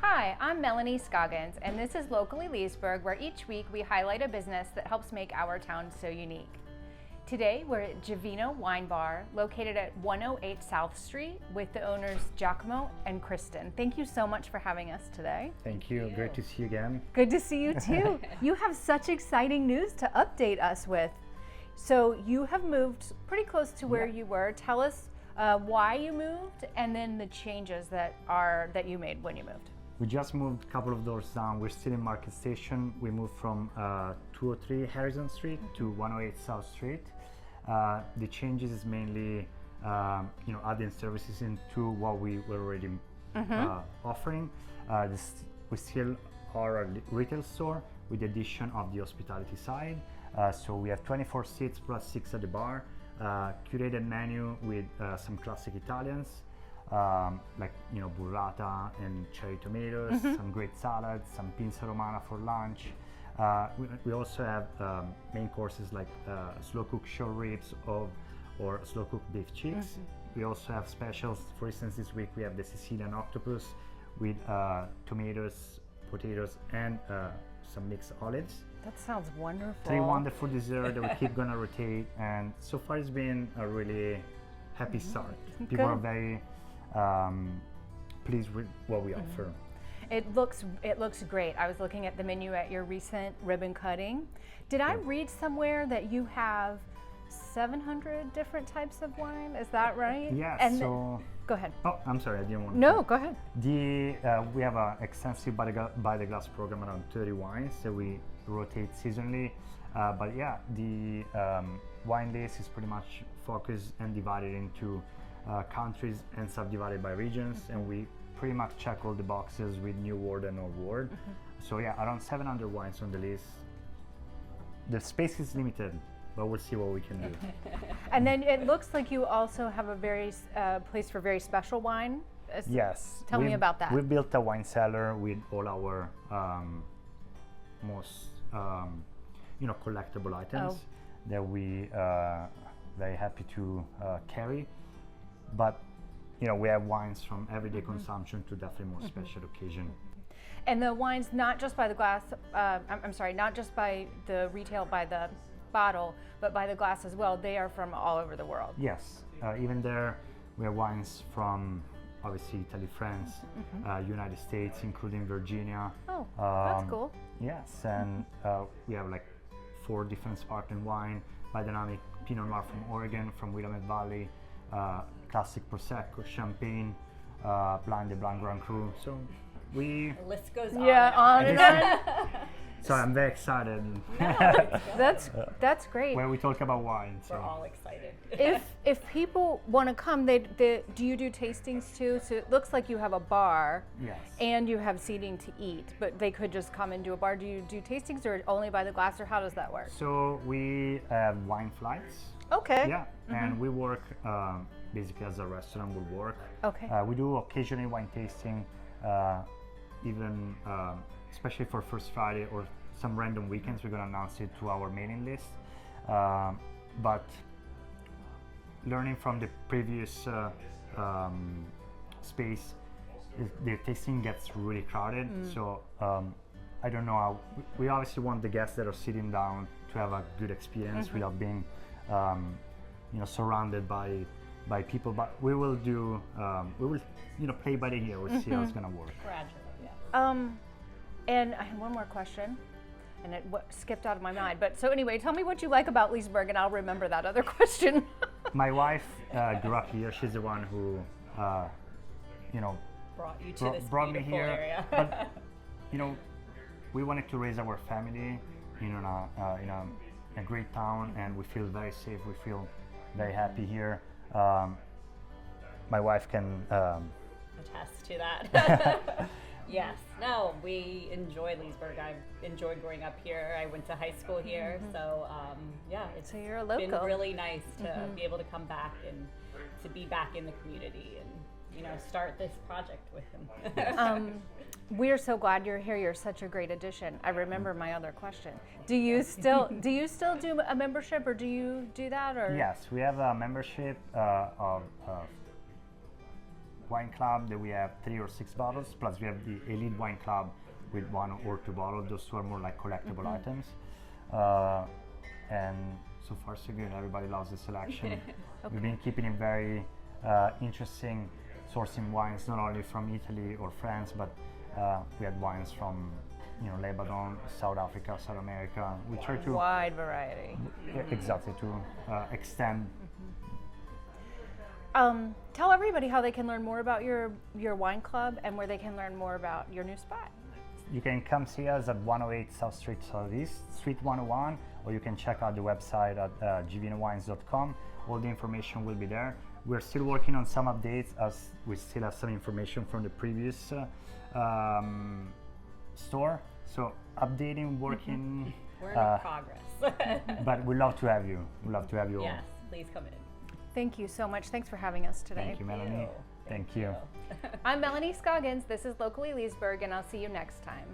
Hi, I'm Melanie Scoggins, and this is Locally Leesburg, where each week we highlight a business that helps make our town so unique. Today, we're at Gvino Wine Bar, located at 108 South Street, with the owners Giacomo and Kristen. Thank you so much for having us today. Thank you. Great to see you again. Good to see you too. You have such exciting news to update us with. So you have moved pretty close to where you were. Tell us why you moved, and then the changes that you made when you moved. We just moved a couple of doors down. We're still in Market Station. We moved from 203 Harrison Street to 108 South Street. The changes is mainly, adding services into what we were already offering. We still are a retail store with the addition of the hospitality side. So we have 24 seats plus 6 at the bar. Curated menu with some classic Italians, like burrata and cherry tomatoes, some great salads, some pinza romana for lunch. We also have main courses like slow cooked short ribs or slow cooked beef cheeks. We also have specials. For instance, this week we have the Sicilian octopus with tomatoes, potatoes, and some mixed olives. That sounds wonderful. 3 wonderful desserts that we keep gonna rotate, and so far it's been a really happy start. People are very pleased with what we offer. It looks great. I was looking at the menu at your recent ribbon cutting. Did I read somewhere that you have 700 different types of wine? Is that right? Yes. So go ahead. Oh, I'm sorry, I didn't want to. No, go ahead. We have an extensive by the glass program, around 30 wines that we rotate seasonally. But yeah, the wine list is pretty much focused and divided into countries and subdivided by regions, and we pretty much check all the boxes with New World and Old World. So yeah, around 700 wines on the list. The space is limited, but we'll see what we can do. And then it looks like you also have a very place for very special wine. Yes. Tell me about that. We built a wine cellar with all our most collectible items that we very happy to carry. But we have wines from everyday consumption to definitely more special occasion. And the wines, not just by the glass, not just by the retail, by the bottle, but by the glass as well, they are from all over the world. Yes, even there we have wines from obviously Italy, France, United States, including Virginia. Oh, that's cool. Yes, and we have like 4 different sparkling wine, biodynamic Pinot Noir from Oregon, from Willamette Valley, classic Prosecco, Champagne, Blanc de Blanc Grand Cru. So the list goes on. Yeah, on and on. So I'm very excited. That's great. When we talk about wine, so we're all excited. If people want to come, do you do tastings too? So it looks like you have a bar, yes, and you have seating to eat, but they could just come and do a bar. Do you do tastings or only by the glass, or how does that work? So we have wine flights. Okay. Yeah, and we work basically as a restaurant would work. Okay. We do occasionally wine tasting, even especially for First Friday or some random weekends. We're going to announce it to our mailing list. But learning from the previous space, the tasting gets really crowded. So I don't know how. We obviously want the guests that are sitting down to have a good experience without being surrounded by people. But we will do. We will play by the ear. We'll see how it's going to work. Gradually, yeah. And I had one more question, and it skipped out of my mind. But so anyway, tell me what you like about Leesburg, and I'll remember that other question. My wife grew up here. She's the one who, brought you to this brought me beautiful here. area. But we wanted to raise our family in a great town, and we feel very safe. We feel very happy here. My wife can attest to that. Yes, no, we enjoy Leesburg. I've enjoyed growing up here. I went to high school here, so it's So you're a local. been really nice to be able to come back and to be back in the community and start this project with him. We're so glad you're here. You're such a great addition. I remember my other question. Do you still do a membership, or do you do that? Or yes, we have a membership of wine club that we have 3 or 6 bottles, plus we have the elite wine club with 1 or 2 bottles. Those two are more like collectible items. And so far so good. Everybody loves the selection. We've been keeping it very interesting, sourcing wines not only from Italy or France, but we had wines from Lebanon, South Africa, South America. We try to Wide variety. exactly to extend. Tell everybody how they can learn more about your wine club and where they can learn more about your new spot. You can come see us at 108 South Street Southeast, Suite 101, or you can check out the website at gvinowines.com. All the information will be there. We're still working on some updates as we still have some information from the previous store. So updating, working. We're in progress. But we'd love to have you. We'd love to have you all. Yes, please come in. Thank you so much. Thanks for having us today. Thank you, Melanie. Thank you. I'm Melanie Scoggins. This is Locally Leesburg, and I'll see you next time.